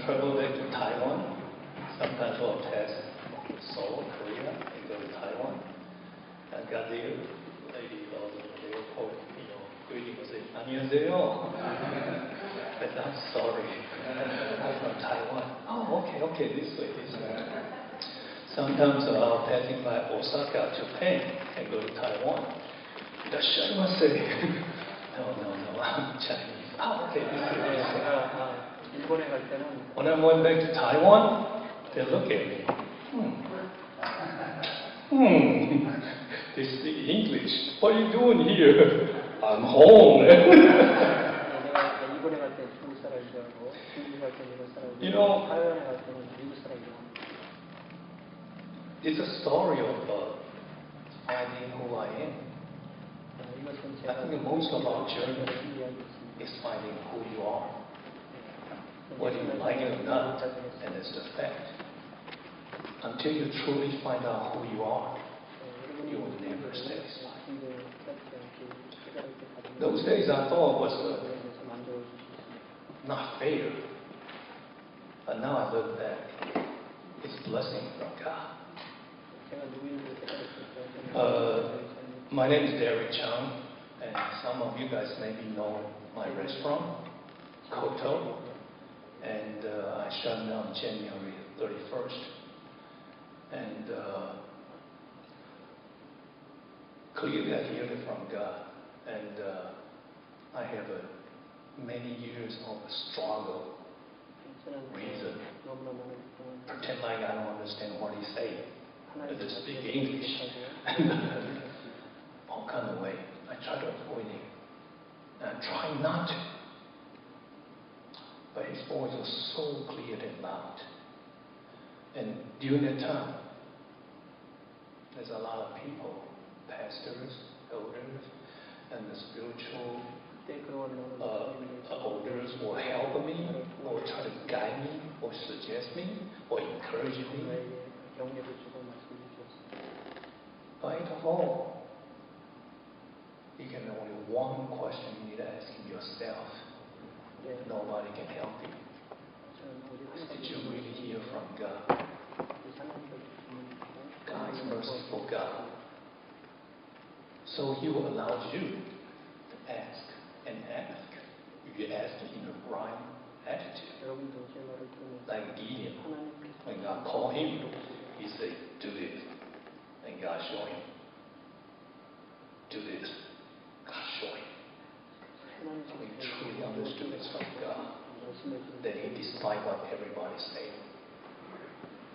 travel back to Taiwan. Sometimes for a test, Seoul, Korea, and go to Taiwan. I got there, lady of the airport, greeting and say, 안녕하세요. I said, I'm sorry, I'm from Taiwan. Oh, okay, this way. Sometimes I'll passing by Osaka, Japan, and go to Taiwan. 이라시마세. No, I'm Chinese. Okay, this way. When I went back to Taiwan, they look at me. They speak English. What are you doing here? I'm home. It's a story of finding who I am. I think most of our journey is finding who you are. Whether you like it or not, and it's the fact. Until you truly find out who you are, you will never satisfy. Those days I thought was not fair, but now I look back, it's a blessing from God. My name is Chang, and some of you guys maybe know my restaurant, Koto, and I shut down January 31st. And clearly I hear it from God, and I have many years of struggle, reason, pretend like I don't understand what he's saying. I just speak English, all kind of way. I try to avoid him, and I try not to. But his voice was so clear and loud. And during that time, there's a lot of people, pastors, elders, and the spiritual elders will help me, or try to guide me, or suggest me, or encourage me. But of all, you can only one question you need to ask yourself. Nobody can help you. Did you really hear from God? God is merciful God. So He will allow you to ask and ask. If you ask in the right attitude. Like Gideon, when God called him, he said, do this. And God showed him. Do this. God showed him. He truly understood it's from God. Then he despite what everybody said.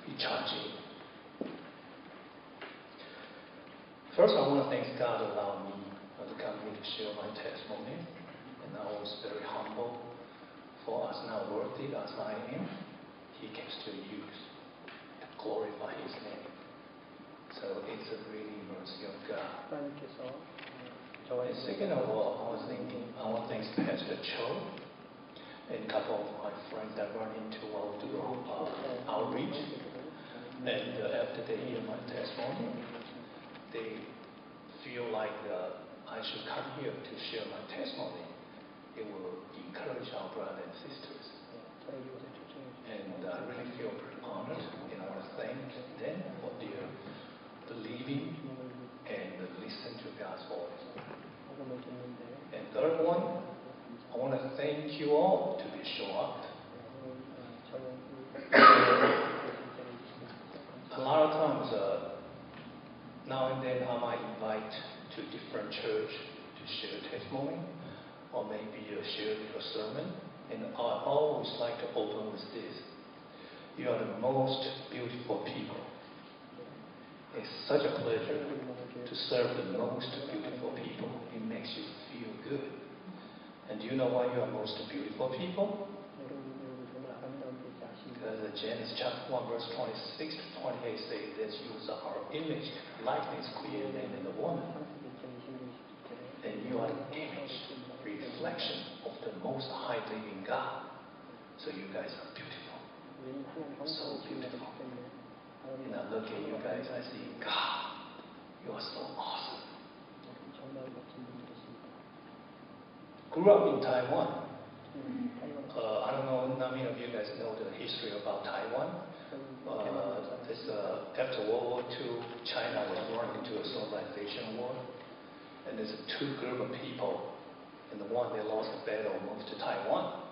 He charged him. First, I want to thank God that allowed me to come here to share my testimony. And I was very humble. For as not worthy as I am, He can still use to glorify His name. So it's a really mercy of God. And second of all, I was thinking, I want to thank Pastor Cho and a couple of my friends that run into while doing outreach. And after they hear my testimony, they feel like I should come here to share my testimony. It will encourage our brothers and sisters. And I really feel pretty honored, and I want to thank them for their believing and listen to God's voice. And third one, I want to thank you all to be show up. A lot of times, now and then I might invite to different church to share testimony, or maybe share a sermon. And I always like to open with this. You are the most beautiful people. It's such a pleasure to serve the most beautiful people. It makes you feel good. And do you know why you are most beautiful people? Because Genesis chapter 1 verse 26 to 28 says that you are our image, likeness created in the woman. And you are the image, reflection of the most high living God. So you guys are beautiful. So beautiful. And I look at you guys, I see, God, you are so awesome. Grew up in Taiwan. I don't know, not many of you guys know the history about Taiwan. After World War II, China was running into a civilization war, and there's two group of people, and the one they lost the battle moved to Taiwan.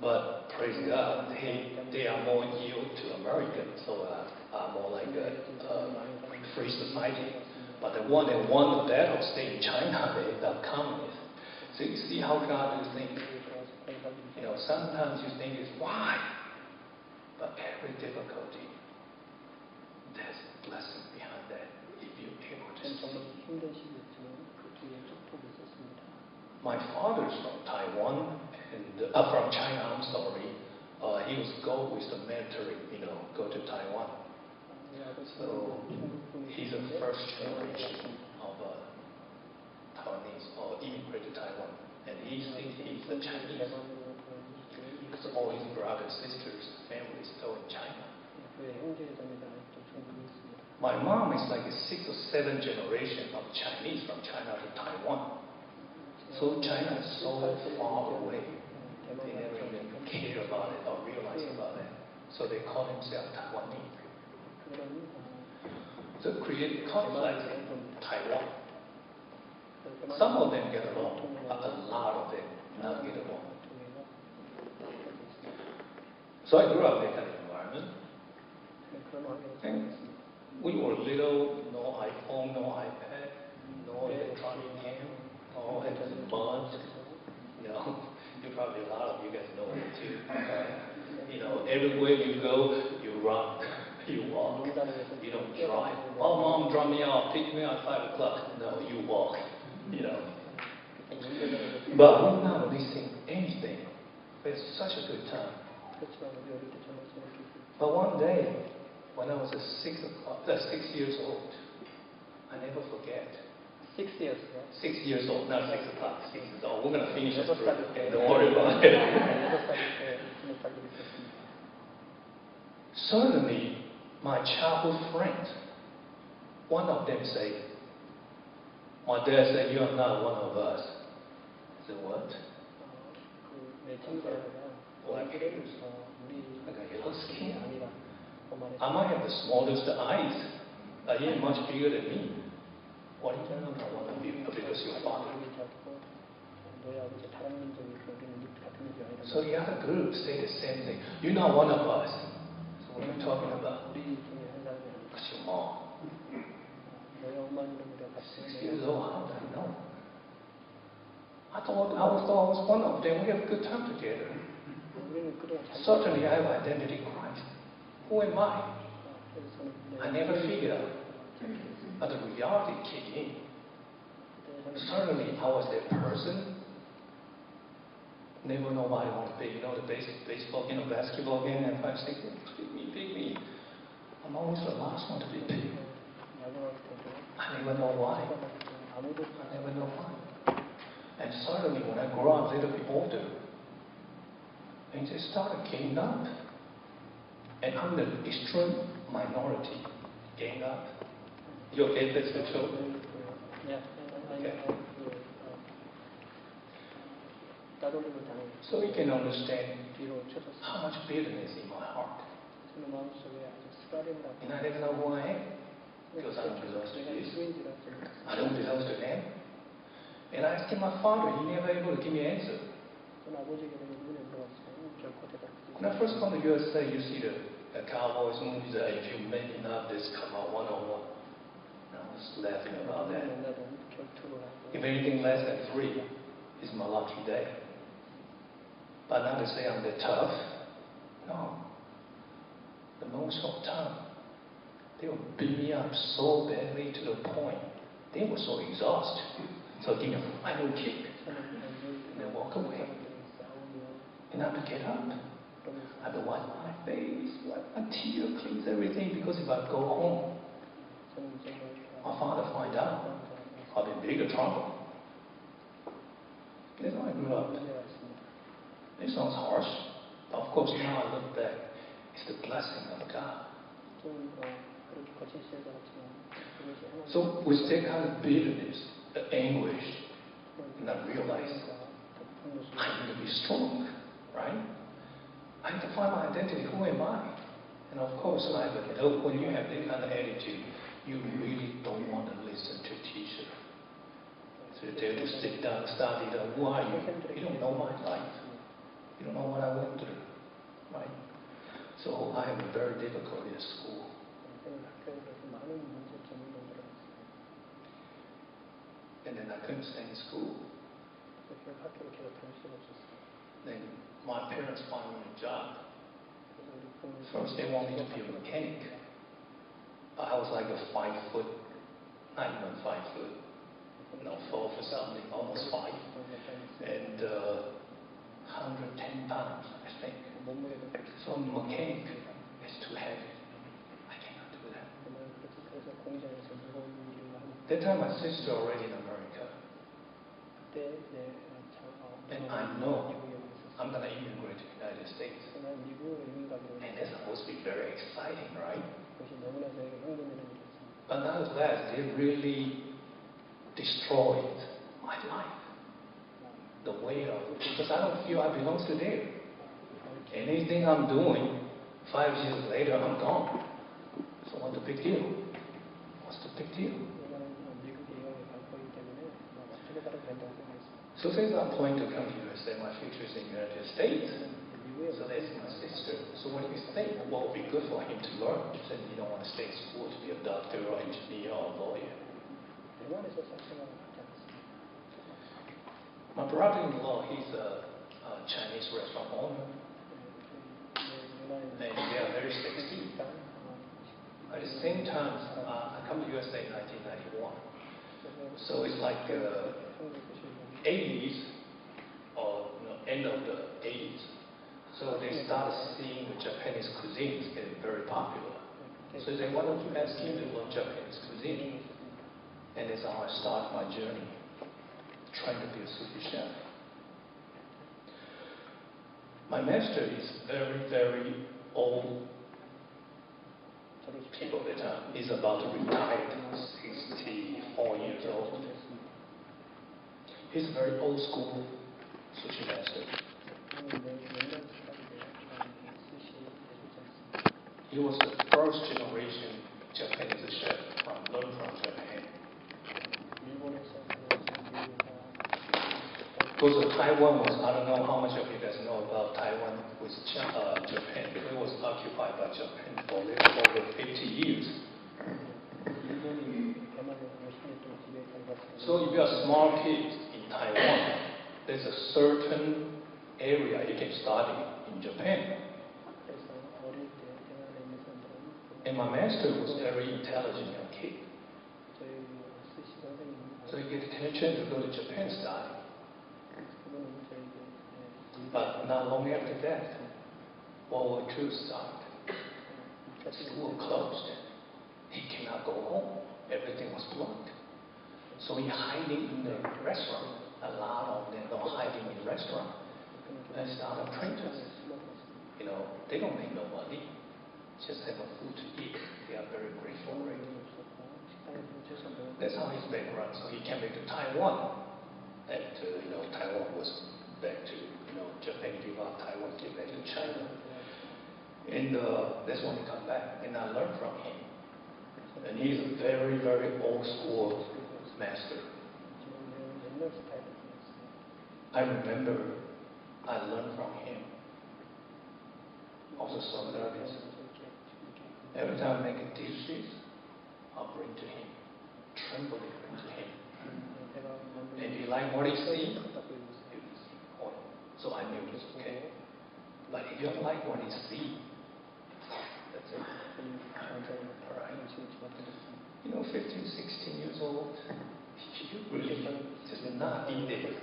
But praise God, they are more yield to Americans, so are more like a free society. But the one that won the battle stayed in China, they end up communist. So you see how God is thinking. You know, sometimes you think it's why, but every difficulty, there's a blessing behind that if you're able to see. My father's from Taiwan, and from China, I'm sorry. He was go with the military, go to Taiwan. So he's the first generation of Taiwanese or immigrant to Taiwan. And he thinks he's the Chinese. Because all his brothers, sisters, families still in China. My mom is like a 6th or 7th generation of Chinese from China to Taiwan. So China is so far away. They never even care about it or realize about it. So they call themselves Taiwanese. So create conflict in Taiwan. Some of them get along, but a lot of them not get along. So I grew up in that kind of environment. And we were little, no iPhone, no iPad, no electronic game, all had buds. You probably, a lot of you guys know it too. Everywhere you go, you run, you walk, you don't drive. Oh, mom, drop me off, pick me up at 5 o'clock. No, you walk, But we're not missing anything. It's such a good time. But one day, when I was 6 years old, I never forget. 6 years, right? 6 years old, not 6 o'clock. 6 years old. We're going to finish this prayer. Don't worry about it. Suddenly, my childhood friend, one of them said, my dad said, you are not one of us. I said, what? Black hairs. I got yellow skin. I might have the smallest eyes. He is much bigger than me. What do you mean I want to be? Because your father. So the other group say the same thing. You're not one of us. So what are you talking about? Because your mom. 6 years old, how did I know? I thought I was one of them. We have a good time together. Certainly I have identity crisis. Who am I? I never figured out. But the reality kicked in. Certainly I was that person. Never nobody want to pick, the baseball game or basketball game, and 5, 6, pick me. I'm always the last one to be picked. I never know why. I never know why. And suddenly when I grew up a little bit older, and they started getting up. And I'm the extreme minority getting up. You okay? That's the truth? Yeah. Okay. So you can understand how much bitterness in my heart. And I didn't know who I am. Because I don't belong to this. I don't belong to them. And I asked my father, he never able to give me an answer. When I first come to USA, you see the cowboys movies that if you make enough, this come out one-on-one. And I was laughing about that. If anything less than 3 is my lucky day. But not to say I'm that tough. No. The most of the time, they would beat me up so badly to the point they were so exhausted. So give me a final kick and then walk away. And I have to get up. I have to wipe my face, wipe my tears, clean everything, because if I go home, my father find out, I'll be in bigger trouble. That's how I grew up. It sounds harsh, but of course now I look back, it's the blessing of God. So with that kind of bitterness, the anguish, and I realized I need to be strong. right? I have to find my identity. Who am I? And of course, when you have that kind of attitude, you really don't want to listen to teacher. So you have to sit down, study. Who are you? You don't know my life. You don't know what I went through, right? So I have a very difficult at school. And then I couldn't stay in school. Then my parents found me a job. First they wanted me to be a mechanic. I was like a 5 foot, not even 5 foot, 4 foot something, almost 5. And 110 pounds, I think. So mechanic is too heavy. I cannot do that. That time my sister already in America. And I know I'm going to immigrate to the United States. And that's supposed to be very exciting, right? But nonetheless, they really destroyed my life. The way of it. Because I don't feel I belong to them. Anything I'm doing, 5 years later, I'm gone. So what's the big deal? What's the big deal? So since I'm planning to come to USA, my future is in the United States. So that's my sister. So what do you think? What would be good for him to learn? He said you don't want to stay in school to be a doctor or engineer or lawyer. My brother-in-law, he's a Chinese restaurant owner. And they are very successful. At the same time, I come to USA in 1991. So it's like 80s or end of the 80s. So they started seeing the Japanese cuisines getting very popular. So they said, why don't you ask him to learn Japanese cuisine? And that's how I started my journey, trying to be a sushi chef. My master is very, very old people at the time. He's about to retire, 64 years old. He's a very old school sushi master. He was the first generation Japanese chef learned from Japan. Because Taiwan was, I don't know how much of you guys know about Taiwan with Japan. It was occupied by Japan for a little over 50 years. So if you're a small kid in Taiwan, there's a certain area you can study in Japan. And my master was a very intelligent young kid. So he get attention to go to Japan study. But not long after that, World War II started. School closed. He cannot go home. Everything was blocked. So he hiding in the restaurant. A lot of them are hiding in the restaurant. And started printers. They don't make no money. Just have a food to eat. They are very grateful for it. That's how his background. So he came back to Taiwan. And Taiwan was back to Japan gave up Taiwan, came back to China. And that's when he come back. And I learned from him. And he's a very, very old school master. I remember I learned from him. Also so nervous. Every time I make a dishes, I'll bring to him. Trembling bring to him. And he like what he see, so I knew it's okay. But if you don't like what he see, that's it. Alright. 15, 16 years old, you really just not eat it.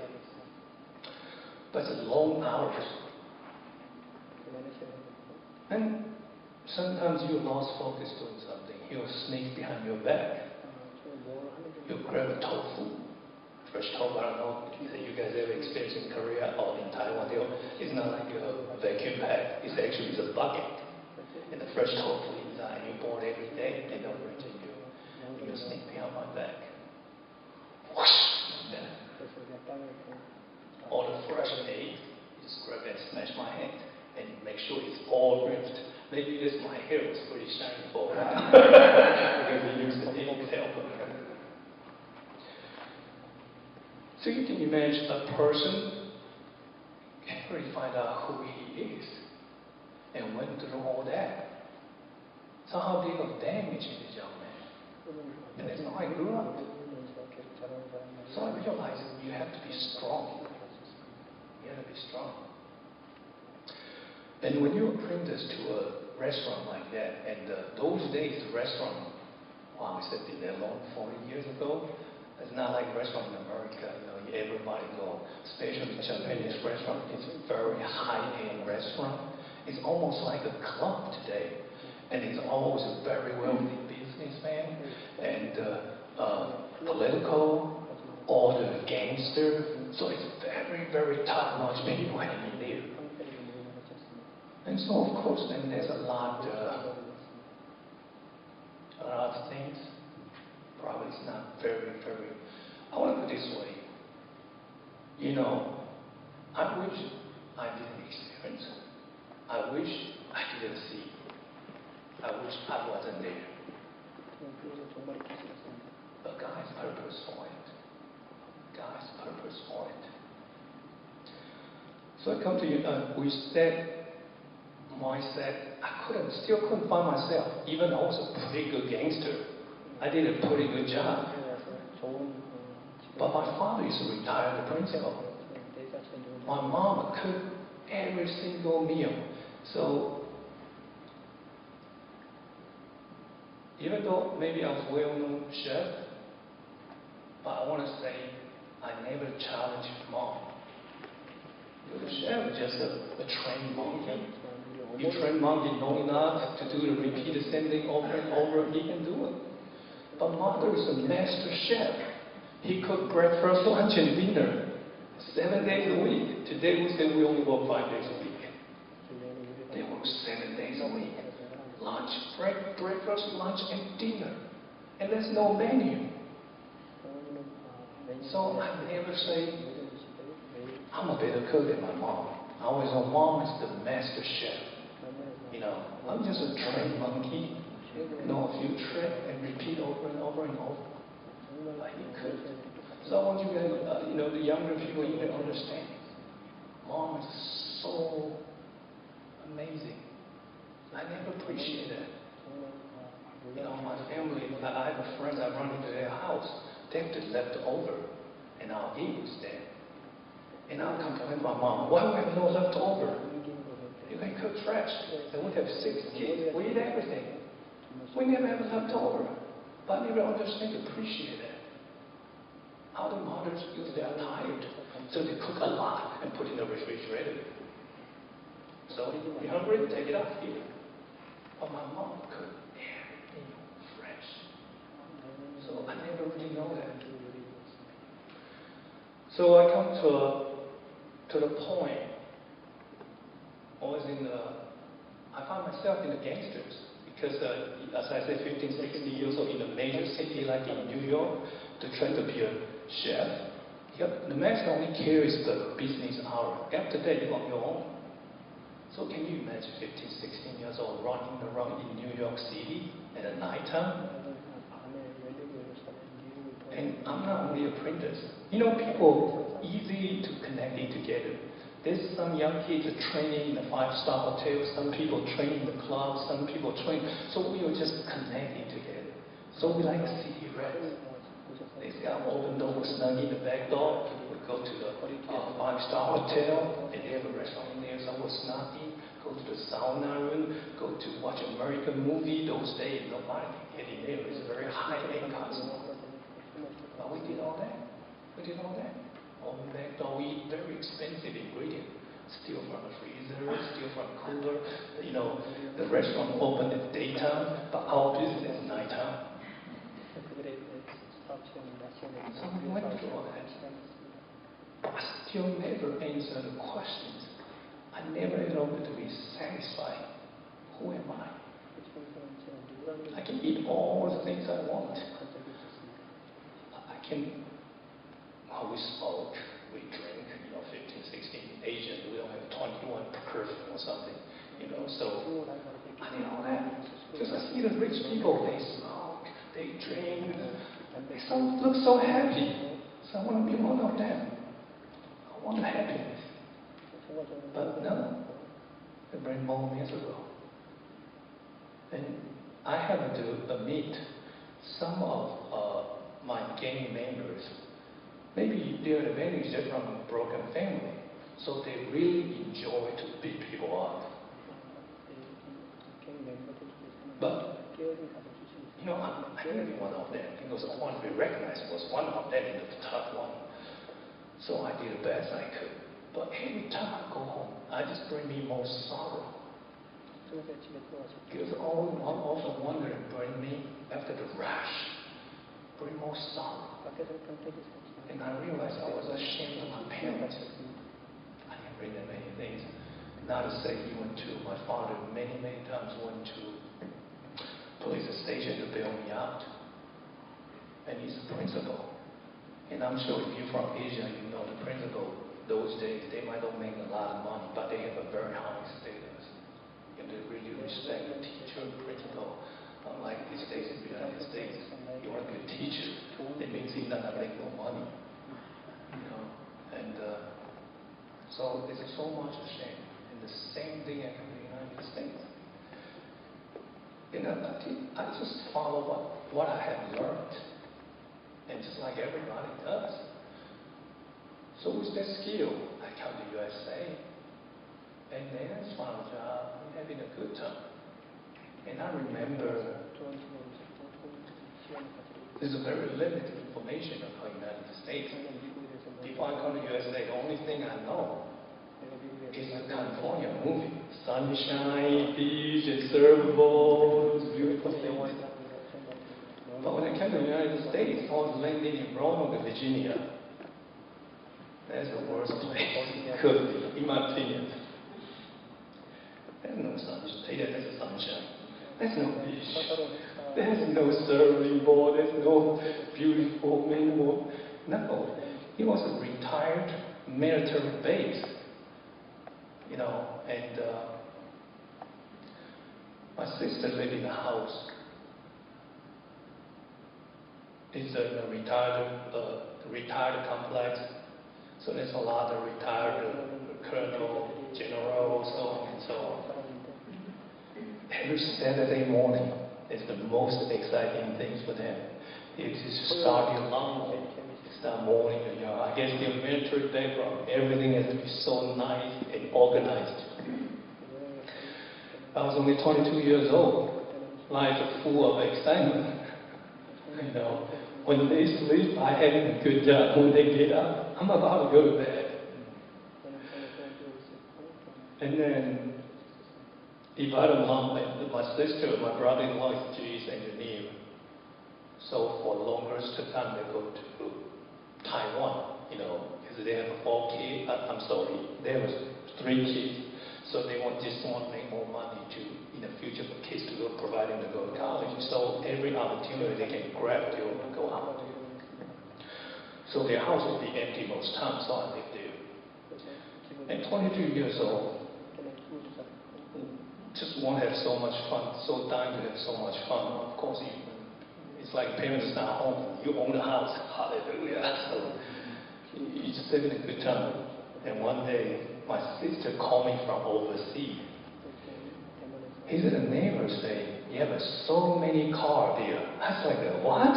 But it's long hours. And sometimes you lost focus doing something. He'll sneak behind your back. He'll grab a tofu. Fresh tofu, I don't know if you guys ever experienced in Korea or in Taiwan. It's not like a vacuum bag. It's actually a bucket. And the fresh tofu inside. You boil every day. They don't bring to you. He'll sneak behind my back. Whoosh! Or the fresh egg. He just grabbed and smashed my hand and make sure it's all ripped. Maybe this my hair was pretty shiny for a while because he used the ink helper. So you can imagine a person can't really find out who he is and went through all that. So how big of damage in this young man? And that's how I grew up. So I realized you have to be strong. You have to be strong. And when you apprentice to a restaurant like that, and those days the restaurant, wow, we said been there long, 40 years ago. It's not like restaurant in America, everybody go, especially Japanese restaurant. It's a very high-end restaurant. It's almost like a club today. And it's always a very wealthy businessman and political or the gangster. So it's very, very top-notch people hanging there. And so, of course, then there's a lot of things. Probably it's not very, very. I want to put it this way. I wish I didn't experience. I wish I didn't see. I wish I wasn't there. But God's purpose for it. God's purpose for it. So I come to you with that mindset. I still couldn't find myself, even though I was a pretty good gangster. I did a pretty good job. But my father is a retired principal. My mom cooked every single meal. So even though maybe I was a well-known chef, but I want to say I never challenged mom. The chef is just a trained monkey. You train monkey long enough to do the repeat the same thing over and over, he can do it. But mother is a master chef. He cooked breakfast, lunch, and dinner 7 days a week. Today we say we only work 5 days a week. They work 7 days a week. Lunch, breakfast, lunch, and dinner. And there's no menu. So I never say, I'm a better cook than my mom. I always know mom is the master chef. I'm just a trained monkey. Know a few tricks and repeat over and over and over. Like you could. So I want you guys, the younger people, you can understand. Mom is so amazing. I never appreciate that. My family, I have a friend, I run into their house, they have just left over, and I'll eat with them. And I'll complain to my mom, why do we have no leftover? You can cook trash. And we have 6 kids, we eat everything. We never have leftover. But I never understand, appreciate that. Other mothers, because they are tired, so they cook a lot and put in the refrigerator. So, you hungry? Take it out here. But my mom cooked everything fresh. So I never really know that. So I come to the point, I found myself in the gangsters. Because, as I said, 15, 16 years old in a major city like in New York, to try to be a chef, the master only carries the business hour. After that, you're on your own. So can you imagine 15, 16 years old running around in New York City at a night time? And I'm not only a apprentice. People easy to connecting together. There's some young kids are training in a 5-star hotel, some people train in the club, some people train. So we were just connecting together. So we like city rats. They say, I'm open door, snug in the back door. We go to the 5-star hotel, and they have a restaurant in there, so we're snuggy. Go to the sauna room, go to watch American movie. Those days, nobody can get in there. It's a very high-end customer. But we did all that. Open back door, we eat very expensive ingredients. Steal from the freezer, steal from the cooler. The restaurant open at daytime, but our business is nighttime. So we went through all that. But I still never answer the questions. I never able to be satisfied. Who am I? I can eat all the things I want. I can. We smoke, we drink, 15, 16, Asian, we don't have see the rich people, they smoke, they drink, they look so happy. So I want to be one of them. I want the happiness. But no, it brings more miserable. And I have to admit, some of my gang members, maybe their advantage is from a broken family, so they really enjoy to beat people up. But, you know, I really one of them, because I want to be recognized was one of them, the top one. So I did the best I could. But every time I go home, I just bring me more sorrow. Because also wondering bring me, after the rush, bring more sorrow. And I realized I was ashamed of my parents. I didn't bring them many things. Not to say he went to, my father many times went to police station to bail me out. And he's a principal. And I'm sure if you're from Asia, you know the principal, those days, they might not make a lot of money, but they have a very high status. And they really respect the teacher and principal. Unlike these days in the United States, you want to be a teacher, it means you're not going to make no money. You know? And so it's so much a shame. And the same thing in the United States. You know, I just follow what I have learned. And just like everybody does. So with that skill, I come to USA. And then I found a job and having a good time. And I remember there's a very limited information about the United States. Before I come to USA, the only thing I know is the California movie. Sunshine, beach, and surfboards, beautiful things. But when I came to the United States, I was landing in Roanoke, Virginia. That's the worst place it could be, in my opinion. There's no sunshine. There's a sunshine. There's no beach. There's no surfing board. There's no beautiful manual. No. It was a retired military base. You know, and my sister lived in a house. It's a retired complex. So there's a lot of retired colonel, general, so on and so on. Every Saturday morning is the most exciting thing for them. It is starting along. Start mowing the yard. I guess their military background, everything has to be so nice and organized. I was only 22 years old. Life is full of excitement. You know, when they sleep, I having a good job. When they get up, I'm about to go to bed. And then, if I don't mind, my sister, my brother-in-law is a GS engineer. So for the longest time, they go to Taiwan, you know, because they have 4 kids. They have 3 kids. So they just want to make more money to, in the future, for kids to go, providing to go to college. So every opportunity they can grab to go out. So their house will be empty most times, so I live there. And 22 years old, just want to have so much fun, so dying to have so much fun. Of course, it's like parents not home, you own a house, hallelujah. So you're just having a good time. And one day, my sister called me from overseas. He said, the neighbors say, you have so many cars there. I was like, what?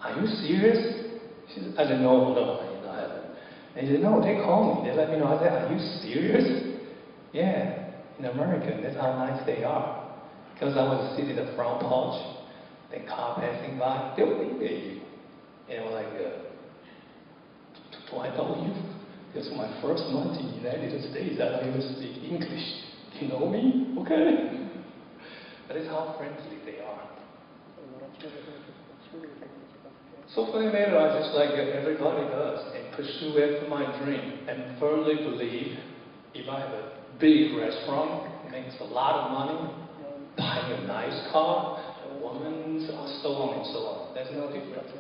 Are you serious? She said, I said, no, I haven't. And he said, no, they called me. They let me know. I said, are you serious? Yeah. In America, that's how nice they are. Because I was sitting in the front porch, the car passing by, they'll wave at you. And I'm like, do I know you? Because my first month in the United States, I don't even speak English. You know me? Okay. That is how friendly they are. So for the matter, I just like everybody does, and pursue after my dream, and firmly believe if I have a big restaurant, makes a lot of money, buying a nice car, a woman, so on and so on. There's no difference.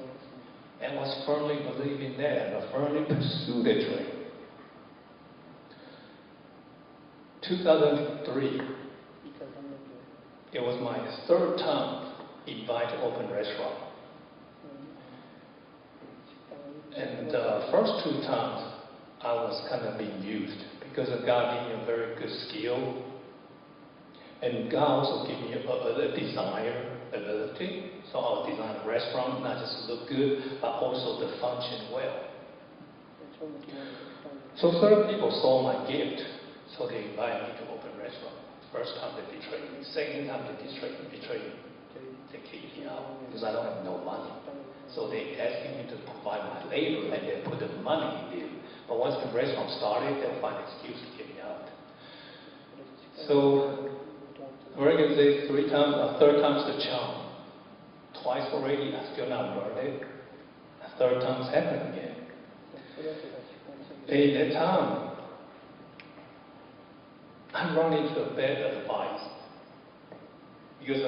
And was firmly believing that, and firmly pursue the dream. 2003, it was my third time invite to open restaurant. And the first two times I was kind of being used because God gave me a very good skill. And God also gave me a desire, ability. So I'll design a restaurant, not just look good, but also to function well. So certain people saw my gift, so they invited me to open a restaurant. First time they betrayed me. Second time they betrayed me. They kicked me out because I don't have no money. So they asking me to provide my labor and they put the money in there. But once the restaurant started, they'll find an excuse to get me out. So we're going to say third time's the charm. Twice already, I still not learned it. Third time's happened again. In that time, I run into a bad advice because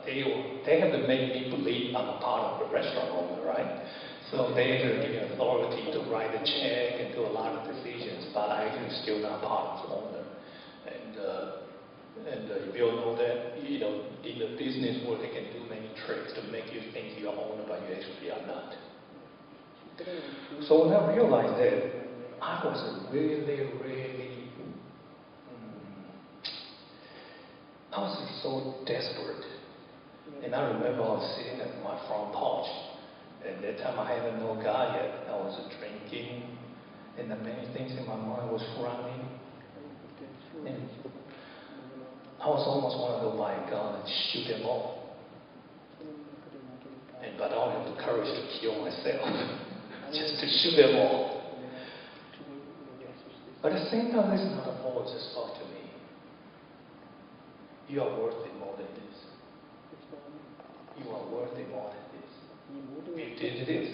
they have to make me believe I'm a part of the restaurant owner, right? So they have give me authority to write a check and do a lot of decisions, but I actually still not part of the owner. And if you know that, you know, in the business world, they can do many tricks to make you think you're owner, but you actually are not. So when I realized that, I was I was so desperate. And I remember I was sitting at my front porch. At that time, I hadn't known God yet. I was drinking, and many things in my mind was running. And I was almost want to go buy a gun and shoot them all. But I don't have the courage to kill myself, just to shoot them all. But at the same time, this is not a voice just talk to me. You are worth it more than this. You are worth it more than this. If you did this,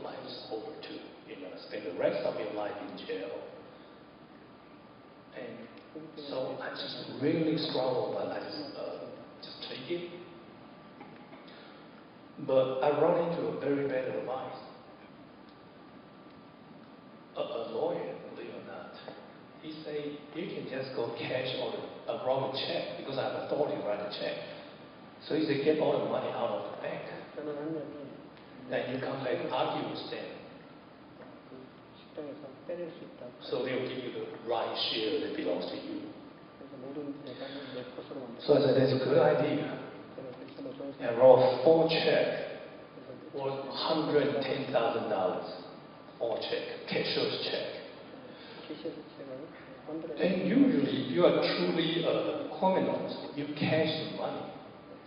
life's over too. You're going to spend the rest of your life in jail. And so I just really struggled, but I just take it. But I run into a very bad advice. A lawyer, believe it or not, he said, you can just go cash or write a check because I have authority to write a check. So he said, get all the money out of the bank. Then you come back and argue with them. So they'll give you the right share that belongs to you. So I said, that's a good idea. And I wrote 4 checks worth $110,000. 4 check, cashier's check. And usually, if you are truly criminals, you cash the money.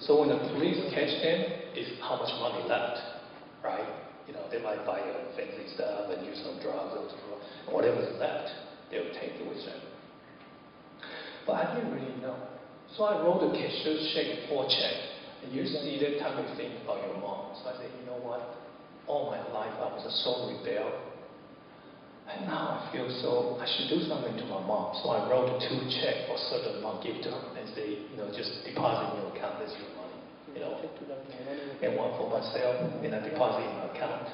So when the police catch them, it's how much money left, right? You know, they might buy fancy stuff and use some drugs or whatever's left, they'll take it with them. But I didn't really know. So I wrote a cashier's check, 4 checks. And you see that time you think about your mom. So I said, you know what? All my life I was a soul rebel. And now I feel so, I should do something to my mom. So I wrote 2 checks for a certain amount, give to her, and say, you know, just deposit in your account, that's your money. You know, and one for myself, and I deposit in my account.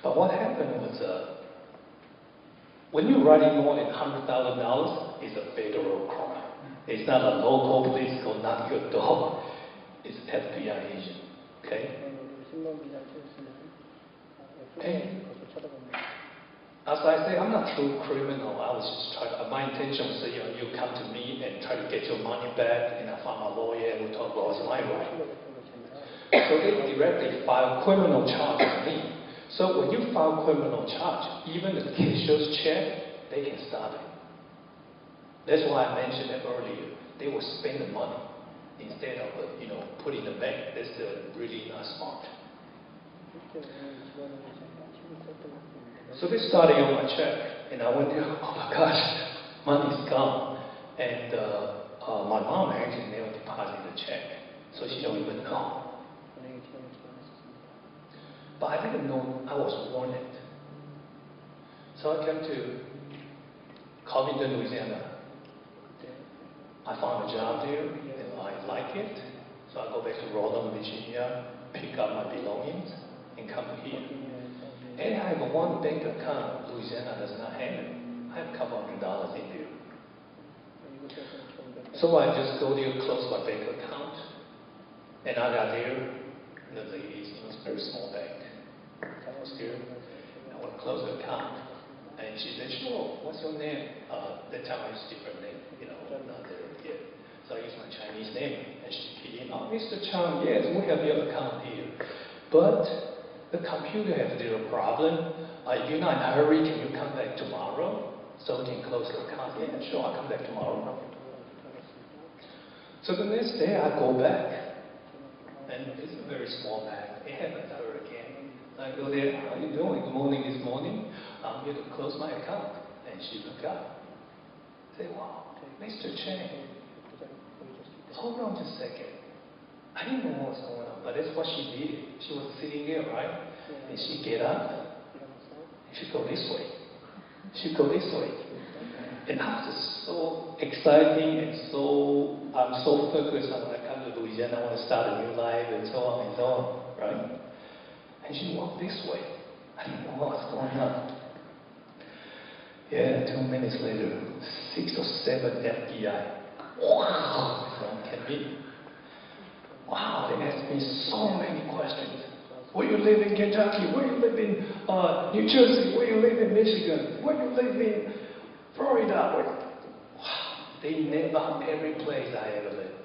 But what happened was, when you're writing more than $100,000, it's a federal crime. It's not a local police go knock your door. It's FBI agent. Okay? And as I say, I'm not true criminal. I was just trying to, my intention was that, you know, you come to me and try to get your money back, and I find my lawyer and we talk about it's my right. So they directly file criminal charge on me. So when you file criminal charge, even the cashier's check, they can stop it. That's why I mentioned that earlier. They will spend the money instead of, you know, put it in the bank. That's really not smart. So they started on my check, and I went there, oh my gosh, money's gone. And my mom actually never deposited the check, so she don't even know. But I didn't know I was warned. So I came to Covington, Louisiana. I found a job there, and I like it. So I go back to Roland, Virginia, pick up my belongings, and come here. And I have one bank account Louisiana does not have it. I have a couple $100 in there. So I just go there, close my bank account, and I got there, and the lady, it was a very small bank. I was there, I want to close the account. And she said, sure, what's your name? That time I used a different name, not there yet. So I used my Chinese name, and she keyed in, oh, Mr. Chang, yes, we have your account here. But the computer has a little problem. If you're not in a hurry, can you come back tomorrow? So we can close the account. Yeah, sure, I'll come back tomorrow. So the next day I go back, and it's a very small bag. It hasn't heard again. I go there, how are you doing? Good morning this morning. I'm here to close my account. And she looked up. I say, wow, Mr. Chang, hold on just a second. I didn't know what was going on, but that's what she did. She was sitting there, right? And she get up, and she go this way. She go this way. And I was just so exciting and I'm so focused on when I come to Louisiana, I want to start a new life and so on and so on, right? And she walked this way. I didn't know what was going on. Yeah, 2 minutes later, 6 or 7 FBI. Wow, this can be. Wow, they asked me so many questions. Where you live in Kentucky? Where you live in New Jersey? Where you live in Michigan? Where you live in Florida? Wow, they named out every place I ever lived.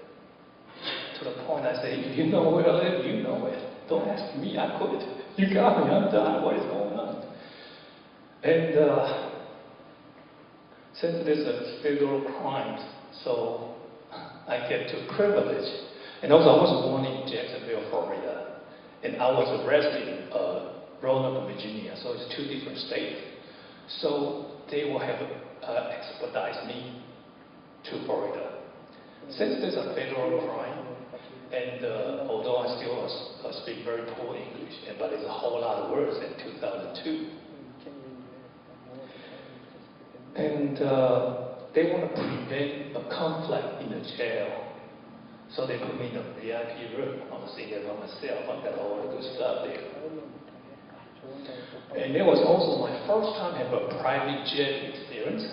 To the point I say, if you know where I live, you know it. Don't ask me, I quit. You got me, I'm done. What is going on? And since there's a federal crime, so I get to privilege. And also, I was born in Jacksonville, Florida. And I was arrested in Roanoke, Virginia, so it's 2 different states. So they will have expedite me to Florida. Since there's a federal crime, and although I still speak very poor English, but there's a whole lot of words in 2002. And they want to prevent a conflict in the jail. So they put me in a VIP room. I was sitting there by myself. I got all the good stuff there. And it was also my first time have a private jet experience.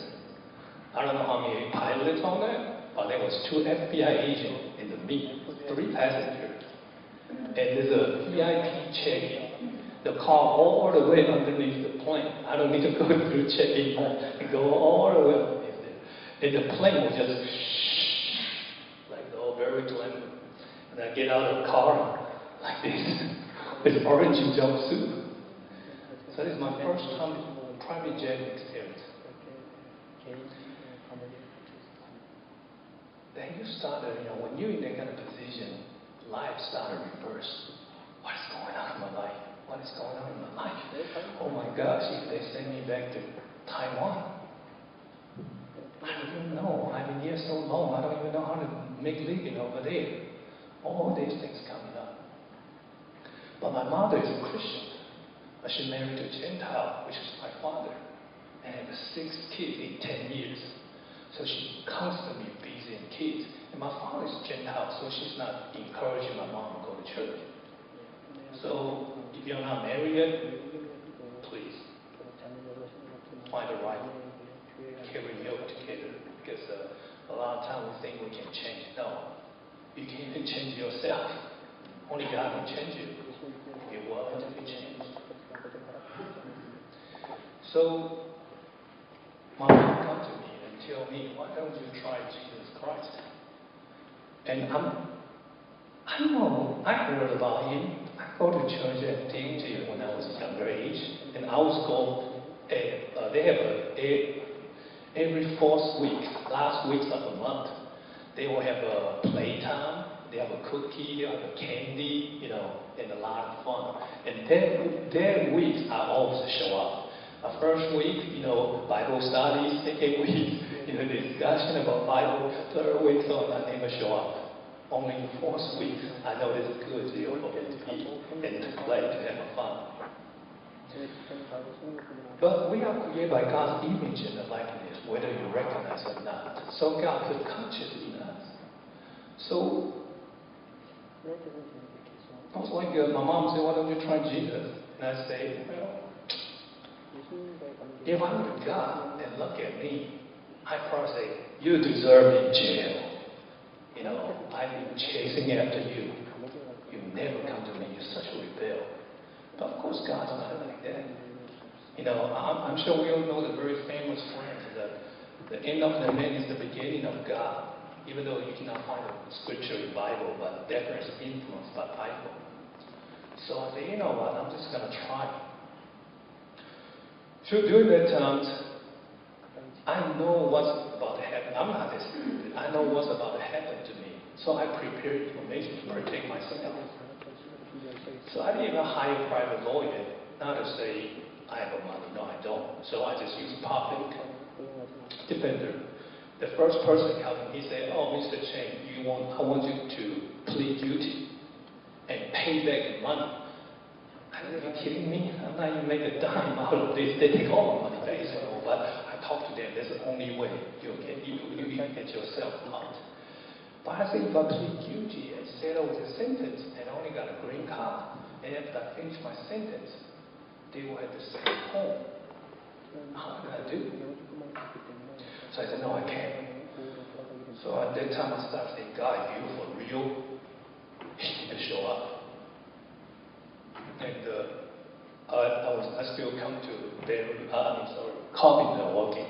I don't know how many pilots on that, but there was 2 FBI agents in the me, 3 passengers. And there's a VIP check-in. The car all the way underneath the plane. I don't need to go through check-in and go all the way underneath there. And the plane was just very glamour. And I get out of the car like this, with orange jumpsuit. So this is my first time private jet experience. Then you started, when you're in that kind of position, life started reverse. What is going on in my life? What is going on in my life? Oh my gosh, if they send me back to Taiwan, I don't even know. I've been here so long, I don't even know how to make a living over there. All these things coming up. But my mother is a Christian. She married a Gentile, which is my father, and has 6 kids in 10 years. So she's constantly busy in kids. And my father is Gentile, so she's not encouraging my mom to go to church. So if you're not married yet, please find the right carry milk together, because a lot of times we think we can change. No, you can't even change yourself. Only God can change you if you want to be changed. So my mom come to me and tell me, why don't you try Jesus Christ? And I know, I heard about him. I go to church at DMT when I was younger age, and I always go. They have every 4th week, last weeks of the month, they will have a playtime, they have a cookie, they have a candy, and a lot of fun. And their weeks I always show up. First week, Bible study. Second week, discussion about Bible. Third week, so I never show up. Only the 4th week, I know it's good for them to eat and to play, to have fun. But we are created by God's image and likeness, whether you recognize it or not. So God put conscience in us. So I was like, my mom said, why don't you try Jesus? And I say, well, if I were God and look at me, I'd probably say, you deserve in jail. I've been chasing after you. You never come to me. You're such a rebel. But of course, God's not like that. I'm sure we all know the very famous phrase that the end of the man is the beginning of God. Even though you cannot find a scripture in the Bible, but definitely influenced by the Bible. So I said, you know what? I'm just gonna try. So during that time, I know what's about to happen. I'm not this stupid. I know what's about to happen to me. So I prepared information to protect myself. So I didn't even hire a private lawyer, not to say I have money. No, I don't. So I just use public defender. The first person called me, he said, "Oh, Mr. Chang, I want you to plead guilty and pay back the money." I said, "Are you kidding me? I'm not even making a dime out of this. They take all the money back." But I talked to them. That's the only way you can get yourself out. But I said, if I plead guilty and settle with the sentence, and I only got a green card, and after I finish my sentence, they will have to send me home. How can I do? So I said, no, I can't. So at that time, I started saying, God, if you're for real, you need to show up. And I still come to Carpenter working.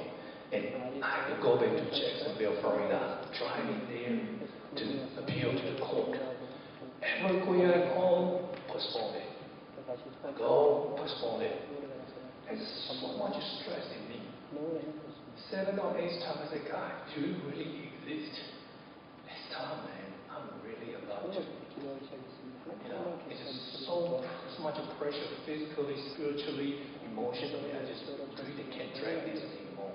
And I had to go back to Jacksonville, Florida, driving there to appeal to the court. Everywhere I go, postpone it. Go, postpone it. There's so much stress in me. 7 or 8 times I said, God, do you really exist? It's time, man. I'm really about to. It's just so much pressure, physically, spiritually, emotionally. I just really can't drag this anymore.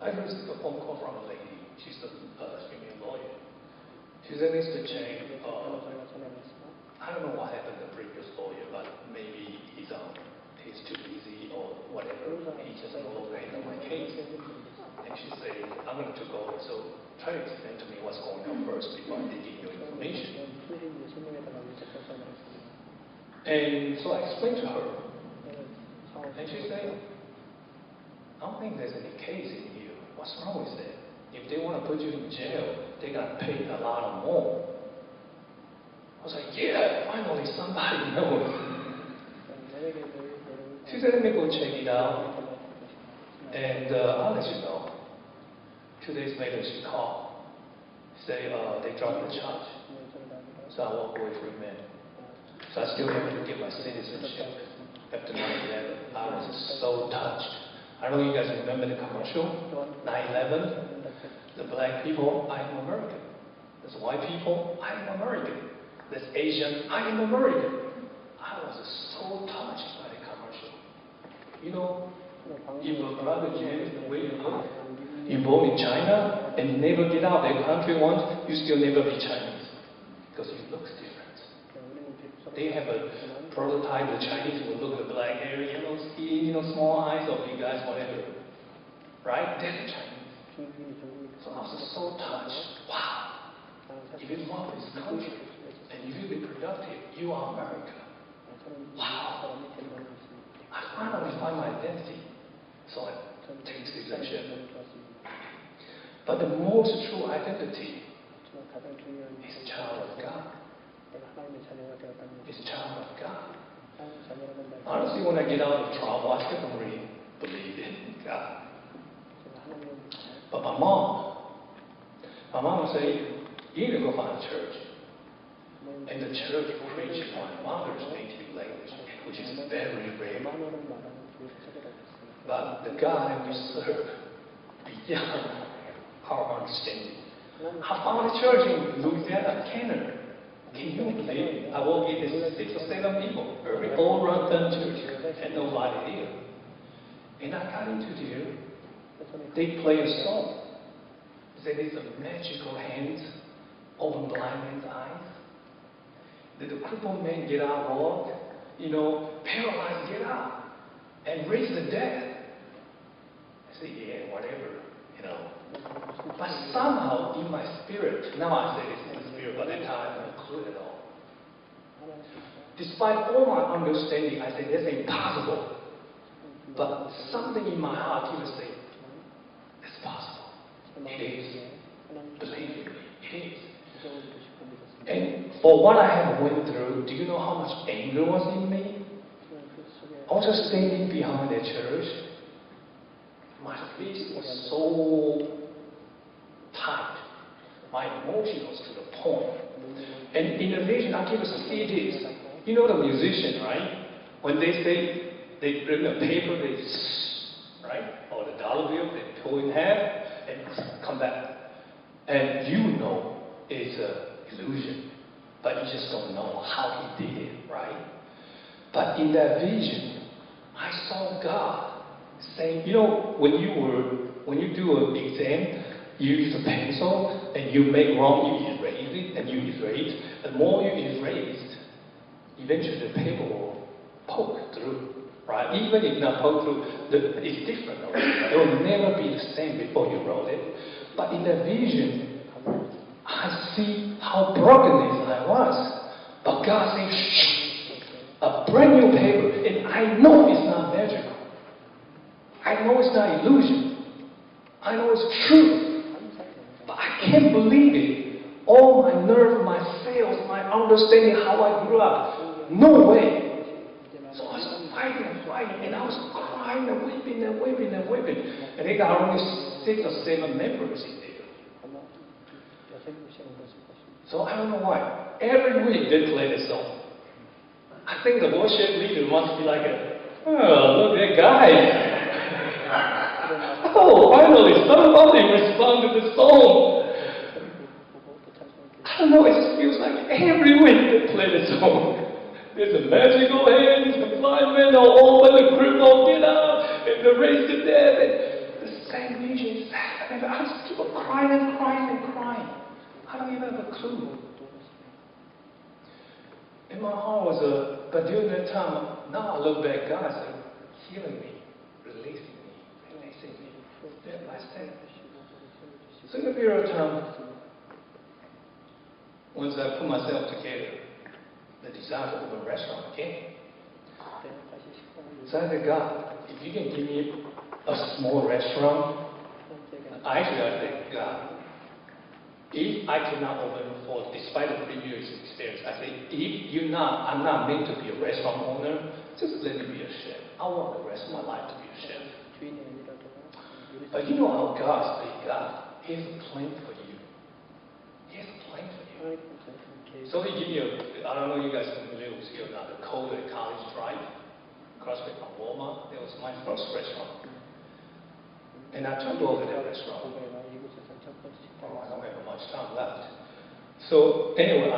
I received a phone call from a lady. She's a lawyer. She said, Mr. Chang, I don't know what happened to the previous lawyer, but maybe he's too busy or whatever. He just no longer handle my case. And she said, I'm going to take over. So try to explain to me what's going on first before I dig in your information. And so I explained to her. And she said, I don't think there's any case in you. What's wrong with that? If they want to put you in jail, they got to pay a lot more. I was like, yeah, finally somebody knows. She said, let me go check it out, and I'll let you know. 2 days later, she called. She said, they dropped the charge. So I walked away for a minute. So I still have to get my citizenship. After 9/11, I was so touched. I don't know if you guys remember the commercial, 9/11. The black people, I am American. There's white people, I am American. There's Asian, I am American. I was so touched by the commercial. If a brother James, the way you look, you born in China and never get out of their country once, you still never be Chinese. Because you look different. They have a prototype, the Chinese will look at the black hair, yellow skin, small eyes, or big eyes, whatever. Right? That's the Chinese. So I was so touched. Wow. If you love this country and you will be productive, you are America. Wow. I finally find my identity. So I take citizenship. But the most true identity is child of God. Is child of God. Honestly, when I get out of trouble, I still don't really believe in God. But my mom would say, you need to go find a church. And the church preached my mother's native language, which is very rare. But the God we serve beyond our understanding. I found a church in Louisiana, Canada. Can you believe? I walked in, there's 6 or 7 people, very old run-down church, and nobody there. And I got into there. They play a song. They said it's a magical hands open blind man's eyes. Did the crippled man get out, walk? Paralyzed get out and raise the dead. I said, yeah, whatever, But somehow in my spirit, now I say it's in the spirit, but at that time I had no clue at all. Despite all my understanding, I said, that's impossible. But something in my heart keeps saying, it's possible. It is. Believe or what I have went through, do you know how much anger was in me? I was just standing behind the church. My face was so tight. My emotion was to the point. And in the vision, I give us CDs. You know the musician, right? When they say they bring a paper, they right? Or the dollar bill, they pull in half and come back. And you know it's an illusion, but you just don't know how he did it, right? But in that vision, I saw God saying, you know, when you do an exam, you use a pencil and you make wrong, you erase it and you erase. The more you erase, eventually the paper will poke through, right? Even if not poke through, it's different already. It will never be the same before you wrote it. But in that vision, I see how broken I was. But God says, shh, a brand new paper, and I know it's not magical. I know it's not illusion. I know it's true. But I can't believe it. All my nerve, my cells, my understanding how I grew up. No way. So I was fighting and fighting, and I was crying and weeping and weeping and weeping. And they got only 6 or 7 members in there. So I don't know why. Every week they play the song. I think the worship leader must be like, oh, look at that guy. Oh, finally somebody responded to the song. I don't know, it just feels like every week they play the song. There's a magical hand, the blind man will open, the cripple get up, and the raise the dead, and the same vision is happening. I just keep on crying and crying and crying. I don't even have a clue. And my heart was but during that time, now I look back, God is healing me, releasing me. That last day. So in a period of time, once I put myself together, the desire to open a restaurant came. So I said, God, if you can give me a small restaurant, I said, God, if I cannot open for, despite the previous experience, I say, if I'm not meant to be a restaurant owner, just let me be a chef. I want the rest of my life to be a chef. But you know how God is big God. He has a plan for you. He has a plan for you. So he gave me I don't know if you guys are familiar with it or not, the Code at College Drive, CrossFit on Walmart. It was my first restaurant. And I took over that restaurant. Oh, I don't have much time left. So anyway,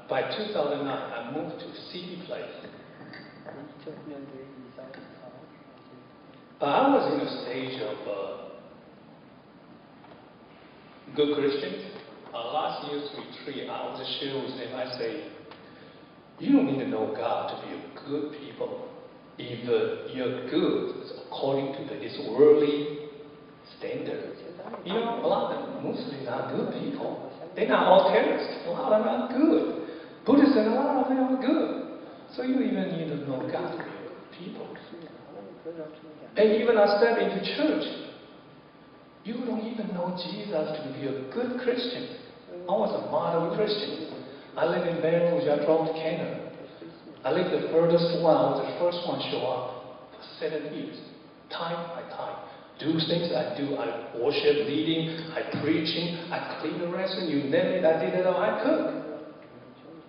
by 2009, I moved to CD Place. I was in a stage of good Christians. Last year's retreat, I was sharing with them. I say, you don't need to know God to be a good people. If you're good according to this worldly standard. You know, a lot of Muslims are good people. They're not all terrorists. A lot of them are good. Buddhists and a lot of them are good. So you even need to know God to be a good people. And even I step into church, you don't even know Jesus to be a good Christian. I was a model Christian. I lived in Baton Rouge. I drove to Canada. I lived the furthest one. I was the first one to show up for 7 years, time by time. Do things I do. I worship, leading, I preaching, I clean the restaurant. You name it, I did it all. I cook.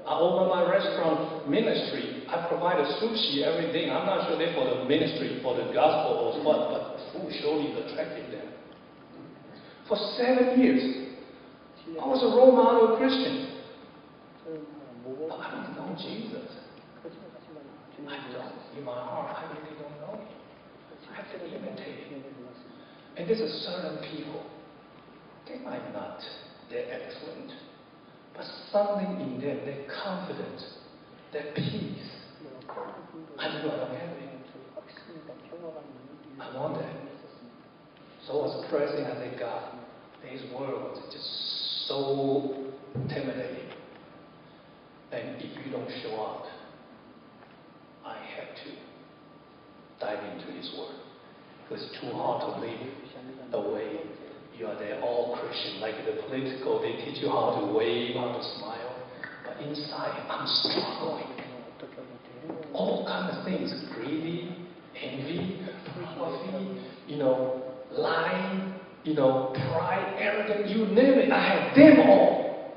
I opened my restaurant ministry. I provided sushi, everything. I'm not sure they for the ministry, for the gospel or what, but food surely attracted them. For 7 years, I was a role model Christian. But I don't know Jesus. I don't. In my heart, I really don't know Him. I have to imitate Him. And there's a certain people, they might not, they're excellent, but something in them, their confidence, their peace, I know I don't have it. I want that. So I was pressing, I said, God, His word was just so intimidating. And if you don't show up, I have to dive into His word. It's too hard to live the way you are there, all Christian. Like the political, they teach you how to wave, how to smile. inside I'm struggling. All kinds of things, greedy, envy, pornography, lying, pride, arrogance, you name it, I have them all.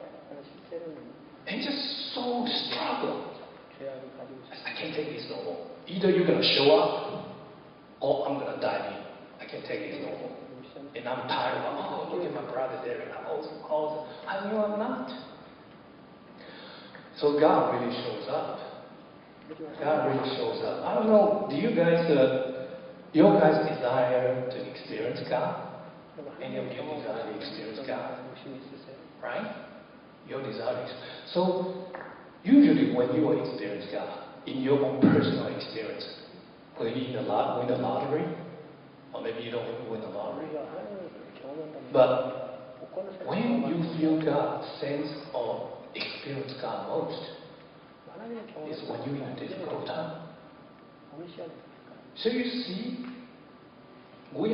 And just so struggle. I can't take this no more. Either you're going to show up, or I'm going to dive in. I can't take this no more. And I'm tired of, look at my brother there, and I'm awesome. I know I'm not. So God really shows up. God really shows up. I don't know, do you guys, your guys desire to experience God? Any of you desire to experience God? Right? Your desires. So, usually when you experience God, in your own personal experience, whether you win the lottery, or maybe you don't win the lottery, but when you feel God, sense or experience God most, is when you're in a difficult time. So you see, we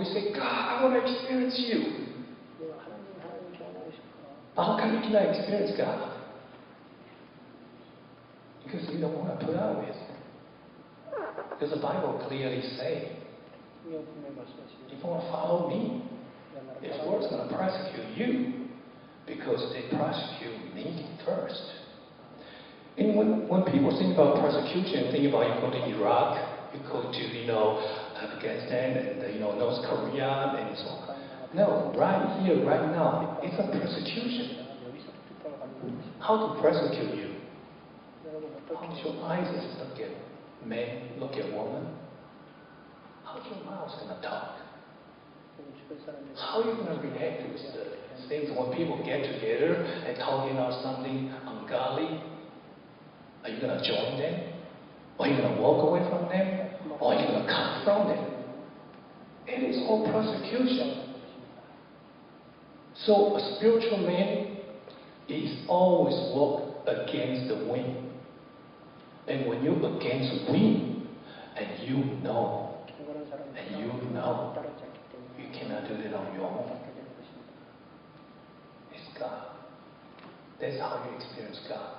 say, God, I want to experience you. But how come you cannot experience God? Because you don't want to put up with it. Because the Bible clearly says, if you want to follow me, this world's going to persecute you because they persecute me first. And when people think about persecution, think about you go to Iraq, you go to Afghanistan and North Korea and so on. No, right here, right now, it's a persecution. How to persecute you? How's your eyes look at men, look at woman? How's your mouth going to talk? How are you going to react to the things when people get together and talking about something ungodly? Are you going to join them? Or are you going to walk away from them? Or are you going to confront them? It is all persecution. So a spiritual man is always walk against the wind. And when you're against the wind, and you know, you cannot do it on your own. It's God. That's how you experience God.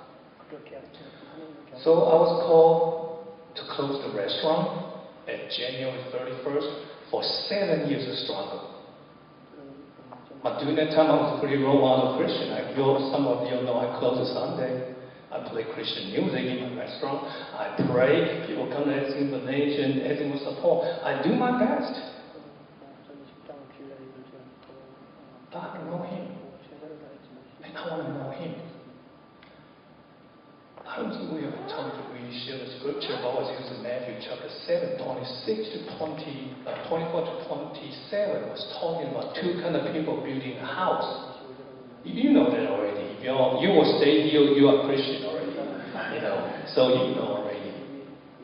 So I was called to close the restaurant at January 31st for 7 years of struggle. But during that time, I was a pretty role model Christian. Some of you know I close a Sunday. I play Christian music in my restaurant. I pray. People come to ask me for donation, asking for support. I do my best. But I don't know Him. And I want to know Him. I don't think we have time to really share the scripture, but I was using Matthew chapter 7, 26 to 24 to 27 was talking about two kind of people building a house. You know that already. If you will stay here, you are Christian already. So you know already.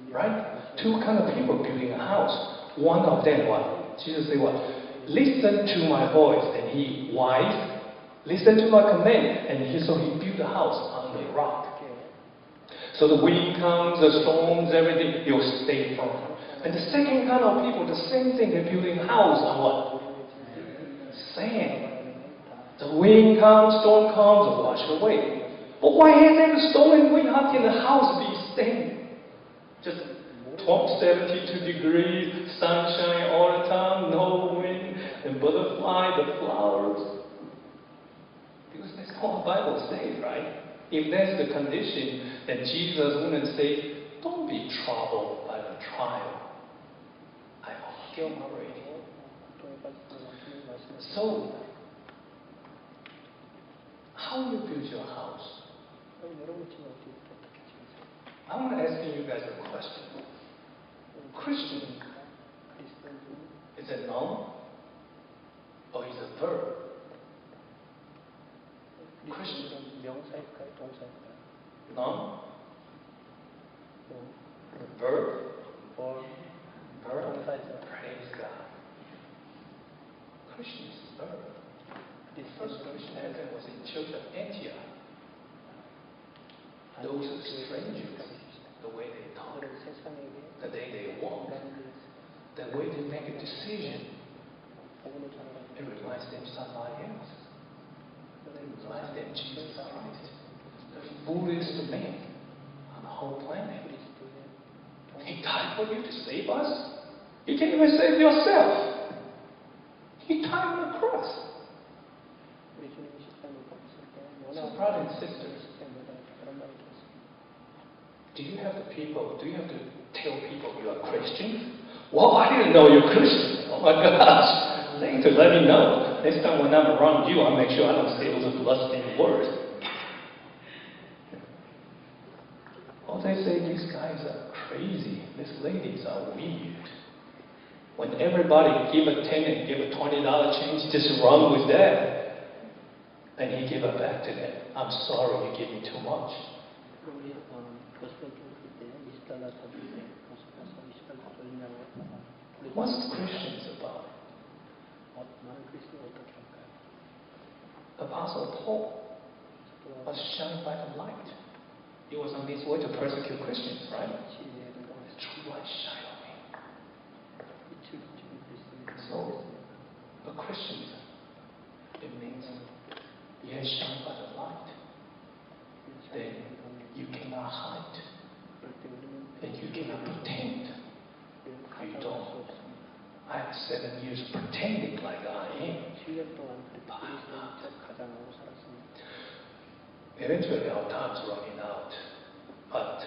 Right? Two kind of people building a house. One of them, what? Jesus said what? Listen to my voice, and he wise. Listen to my command, and he built a house on the rock. So the wind comes, the storms, everything, you'll stay firm. And the second kind of people, the same thing, they're building a house on what? Sand. The wind comes, storm comes, and wash it away. But why has there a storm and wind? How can the house be standing? Just 72 degrees, sunshine all the time, no wind, and butterfly, the flowers. Because that's what the Bible says, right? If that's the condition, then Jesus wouldn't say, don't be troubled by the trial. I overcame already. So, how you build your house? I'm asking you guys a question. Christian, is it noun or is it verb? Christian. Noun? Verb? Verb? Praise God. Christian is verb. The first Christian Advent was in church of Antioch. Those strangers, the way they talk, the way they walk, the way they make a decision, it reminds them of somebody else. It reminds them of Jesus Christ. the foolish man on the whole planet. He died for you to save us? You can't even save yourself. He died on the cross. So, brothers and sisters, do you have to tell people you are Christian? Well, I didn't know you're Christian. Oh my gosh. Later, let me know. Next time when I'm around you, I'll make sure I don't say those bloodstained words. Oh, they say these guys are crazy. These ladies are weird. When everybody give a 10 and give a $20 change, just run with that. And he give it back to them. I'm sorry, you give me too much. What's Christians about? Apostle Paul was shunned by the light. He was on his way to persecute Christians, right? The true light shine on me. So, a Christian, it means you are shunned by the light. Then you cannot hide. And you cannot pretend. You don't. I have 7 years pretending like I am. But I'm not. Eventually our time's running out. But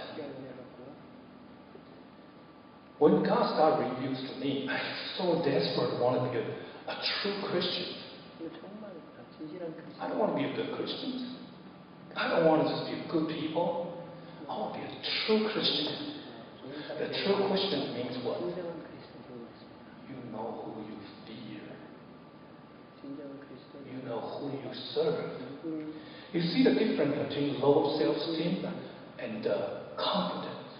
when God started reveals to me, I so desperate want to be a true Christian. I don't want to be a good Christian. I don't want to just be good people. I want to be a true Christian. The true Christian means what? You know who you fear. You know who you serve. You see the difference between low self-esteem and confidence.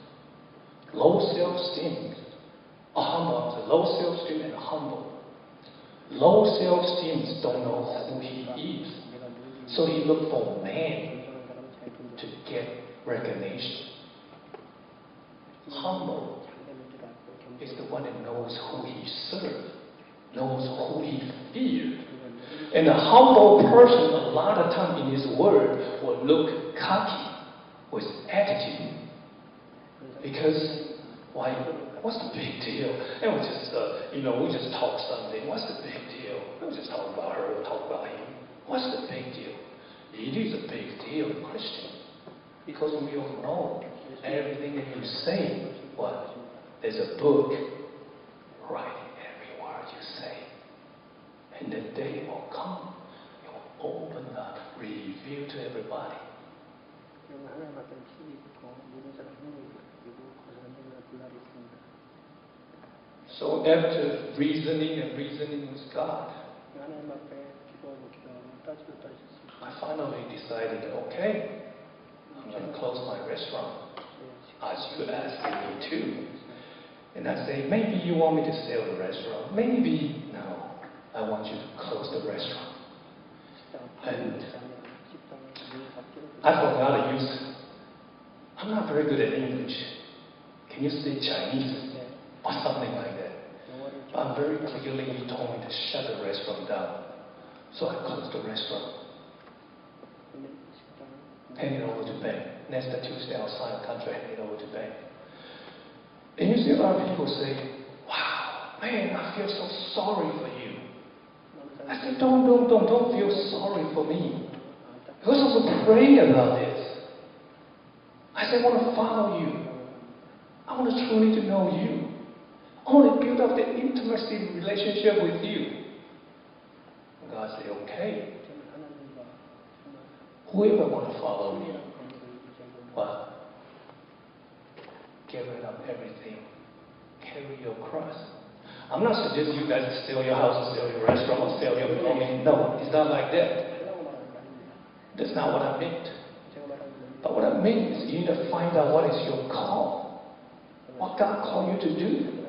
Low self-esteem, low self-esteem and humble. Low self-esteem don't know who he is. So he look for man to get recognition. Humble is the one that knows who he serves, knows who he fears. And a humble person, a lot of time in his word, will look cocky with attitude. Because, why? What's the big deal? And we just talk something. What's the big deal? We just talk about her, talk about him. What's the big deal? It is a big deal, Christian. Because we all know everything that you say, what? There's a book writing every word you say. And the day will come, it will open up, reveal to everybody. So after reasoning with God, I finally decided, okay, I'm going to close my restaurant, as you asked me to. And I say, maybe you want me to sell the restaurant. Maybe, no, I want you to close the restaurant. And I forgot to use, I'm not very good at English. Can you speak Chinese? Or something like that. But very clearly he told me to shut the restaurant down. So I closed the restaurant. Hand it over to bank. Next Tuesday I'll sign a contract, hand it over to bank. And you see a lot of people say, wow, man, I feel so sorry for you. I said, don't feel sorry for me. Because I was praying about this. I said, I want to follow you. I want to truly to know you. I want to build up the intimacy relationship with you. And God said, okay. Whoever want to follow me, what? Give it up everything. Carry your cross. I'm not suggesting you guys sell your house, sell your restaurant, sell your belongings. No, it's not like that. That's not what I meant. But what I meant is you need to find out what is your call. What God called you to do.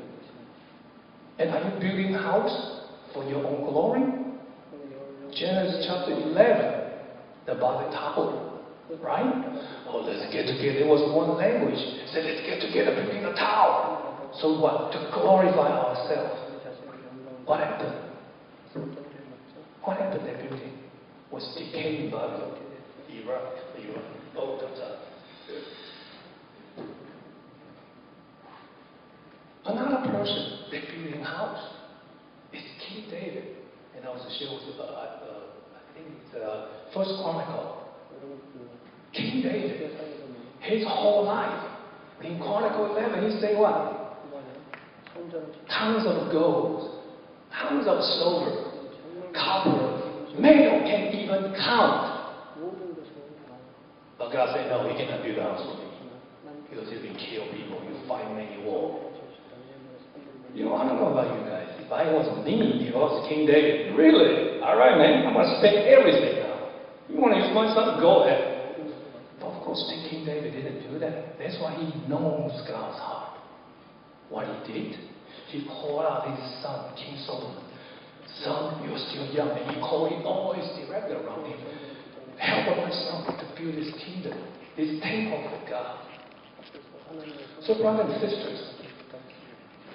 And are you building a house for your own glory? Genesis chapter 11, the Babel Tower, right? Oh, let's get together. There was one language. It said, let's get together building a tower. So what? To glorify ourselves. What happened? What happened? That building was decaying Babel. Iraq. Oh, that's another person that building house is King David. And I was sharing with I think it's First Chronicle. King David, his whole life. In Chronicle 11, he say what? Tons of gold, tons of silver, copper. Man can't even count. But God said, no, he cannot build a house for me. Because you can kill people, you fight many wars. You know, I don't know about you guys. If I was me, if I was King David, really? All right, man, I'm going to spend everything now. You want to use my son? Go ahead. But of course, King David didn't do that. That's why he knows God's heart. What he did, he called out his son, King Solomon. Son, you're still young. And he called all his director around him. Help my son to build his kingdom, his temple for God. So, brothers and sisters,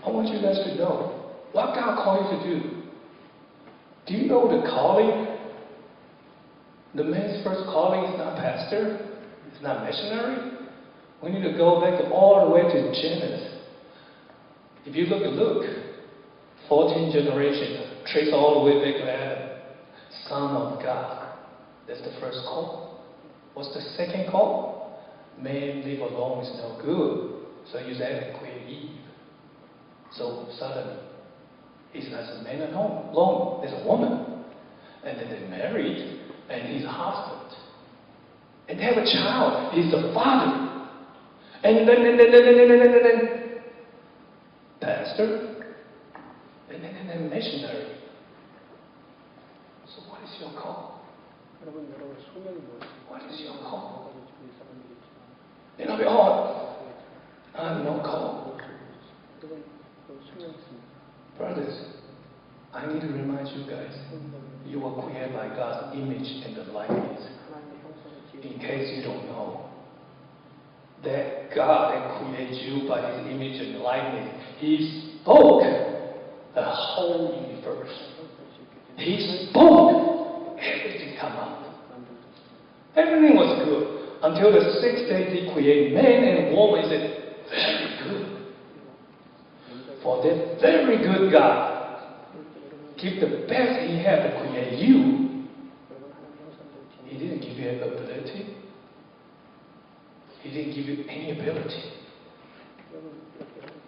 I want you guys to know what God called you to do. Do you know the calling? The man's first calling is not pastor, it's not missionary. We need to go back all the way to Genesis. If you look at Luke, 14 generations, trace all the way back to Adam, Son of God. That's the first call. What's the second call? Man live alone is no good. So use Adam to create Eve. So suddenly, he's not a man at home, alone. There's a woman. And then they married, and he's a husband. And they have a child. He's the father. And then pastor. And then missionary. So what is your call? What is your call? You know, I have no call. Brothers, I need to remind you guys, you were created by God's image and the likeness. In case you don't know, that God had created you by His image and likeness. He spoke the whole universe. He spoke, everything come out. Everything was good until the sixth day He created man and woman. He said, very good. For that very good God give the best He had to create you. He didn't give you ability. He didn't give you any ability.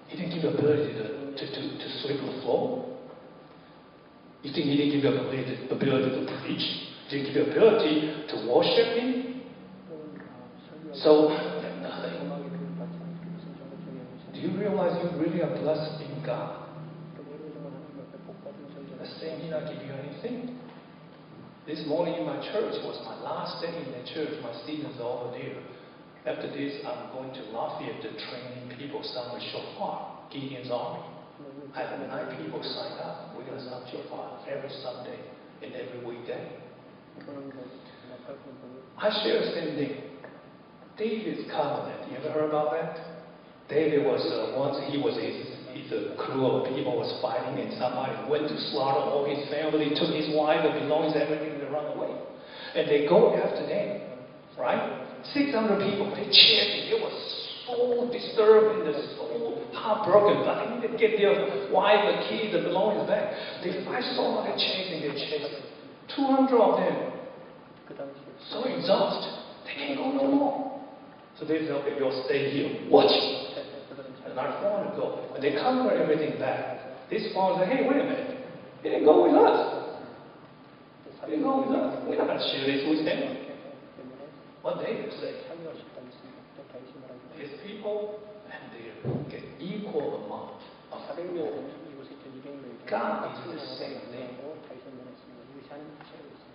He didn't give you ability to sweep the floor. You think He didn't give you ability to preach? He didn't give you ability to worship Me? So, nothing. Do you realize you really are blessed in God? The same He not give you anything. This morning in my church was my last day in the church. My students are all there. After this, I'm going to Lafayette to train people some with shofar, Gideon's army. I have 9 people signed up. We're going to sound shofar every Sunday and every weekday. I share the same thing. David's covenant. You ever heard about that? David was once his crew of people was fighting, and somebody went to slaughter all his family, took his wife, and belongings, everything, and run away. And they go after them, right? 600 people, they chanting. They were so disturbed and so heartbroken, but they need to get their wife, the kids, the belongings back. They fight so hard, they chasing. 200 of them, so exhausted, they can't go no more. So they said, okay, you'll stay here, watch. And our father go. When they conquer everything back, this father said, hey, wait a minute. He didn't go with us. He didn't go with us. We're not going to share this with him. What David said. His people and they get equal amount of reward. God is the same thing.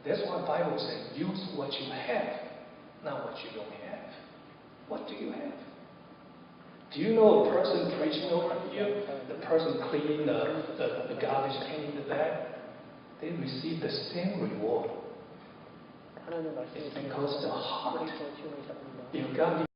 That's why the Bible says, use what you have, not what you don't have. What do you have? Do you know the person preaching over you, the person cleaning the garbage can in the bag? They receive the same reward. It's because the heart. If God